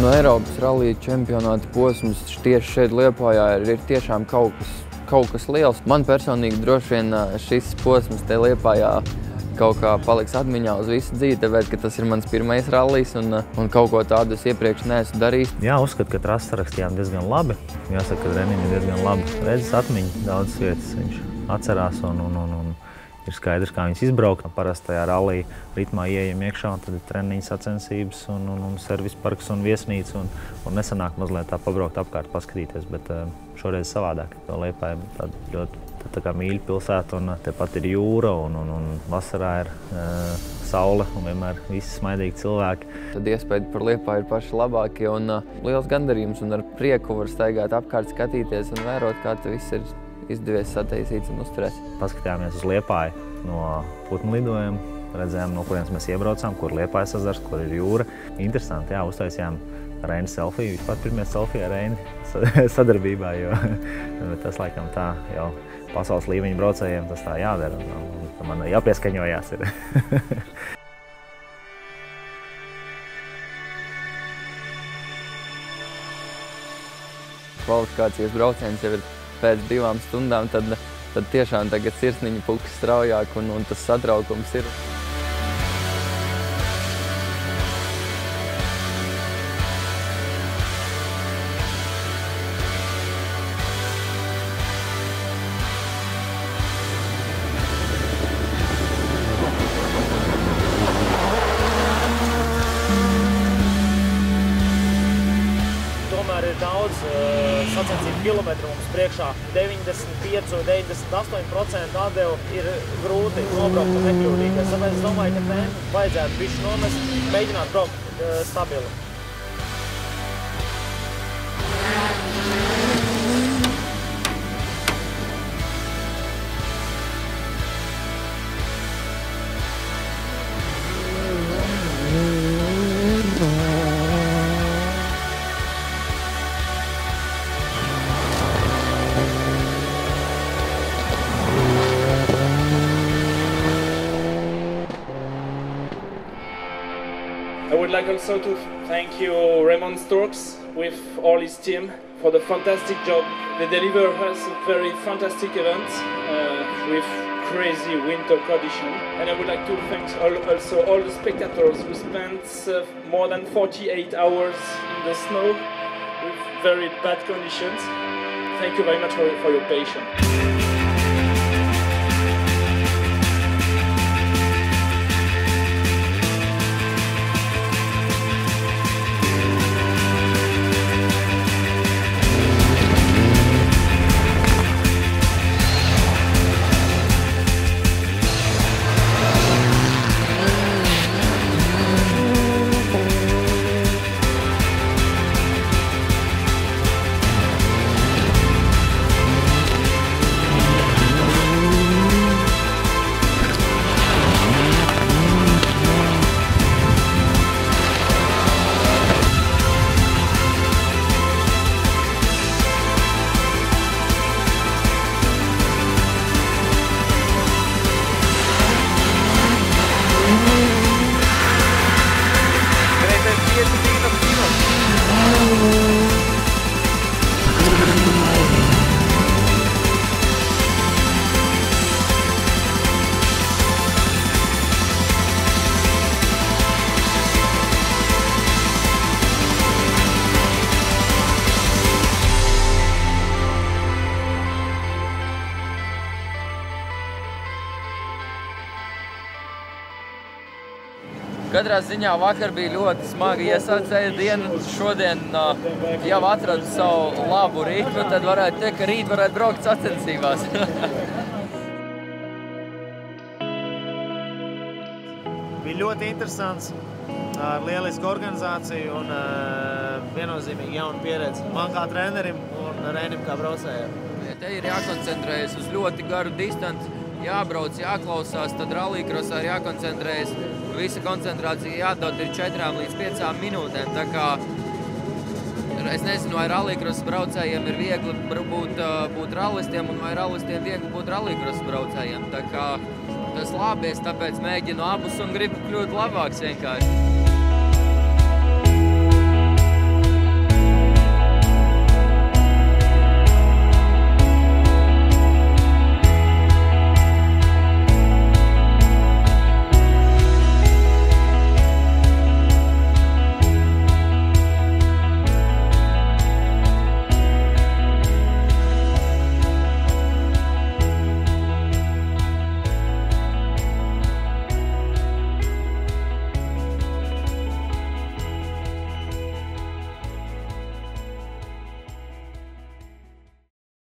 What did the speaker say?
No Eiropas rallija čempionāta posms tieši šeit Liepājā ir tiešām kaut kas liels. Man personīgi droši vien šis posms te Liepājā kaut kā paliks atmiņā uz visu dzīvi, tāpēc, ka tas ir mans pirmais rallijs un kaut ko tādu es iepriekš neesmu darījis. Jā, uzskatu, ka trasu sarakstījām diezgan labi. Jāsaka, ka Renim ir diezgan labi redzes atmiņa, daudzas vietas viņš atcerās un ir skaidrs, kā viņas izbraukt. Parastajā rallija ritmā ieejam iekšā, un tad ir treniņu sacensības un servis parks un viesnīca un nesanāk mazliet tā pabraukt apkārt, paskatīties, bet šoreiz savādāk. Liepāja tāda ļoti tā kā mīļa pilsēta, un tepat ir jūra, un vasarā ir saule, un vienmēr visi smaidīgi cilvēki. Tad iespēja par Liepāju ir paši labākie, un liels gandarījums, un ar prieku var staigāt apkārt, skatīties un vērot, kā tas viss ir izdevies sataisīts un uzturēts. Paskatījāmies uz Liepāju no putnu lidojuma, redzējām, no kurienes mēs iebraucām, kur Liepājas ezers, kur ir jūra. Interesanti, jā, uztaisījām Reina selfiju, vispār pirmie selfija ar Reini sadarbībā, jo tas laikam tā jau pasaules līmeņa braucējiem tas tā jādara, un man jāpieskaņojās ir. Kvalifikācijas brauciens jau ir pēc 2 stundām, tad tiešām tagad sirsniņa pukas straujāk un tas satraukums ir. Tomēr ir daudz sacensību kilometru mums priekšā. 95–98% atdevu ir grūti nobraukt un nekļūdīties. Tāpēc es domāju, ka tempu vajadzētu bišķi nomest, mēģināt braukt stabili. I would like also to thank you, Raymond Storks, with all his team for the fantastic job. They deliver us a very fantastic event with crazy winter conditions. And I would like to thank also all the spectators who spent more than 48 hours in the snow with very bad conditions. Thank you very much for your patience. Katrā ziņā vakar bija ļoti smagi iesācēja diena. Šodien jau atradu savu labu ritmu, tad varētu teikt, ka rīt varētu braukt sacensībās. Bija ļoti interesants, ar lielisku organizāciju un viennozīmīgi jaunu pieredzi. Man kā trenerim un Reinim kā braucējiem. Te ir jākoncentrējas uz ļoti garu distanci, jābrauc, jāklausās, tad rallycrossā ir jākoncentrējas. Visa koncentrācija jādod ir 4 līdz 5 minūtēm, tā kā es nezinu, vai rallycross braucējiem ir viegli būt rallistiem un vai rallistiem viegli būt rallycross braucējiem, tā kā tas labies, tāpēc mēģinu abus un gribu kļūt labāks vienkārši.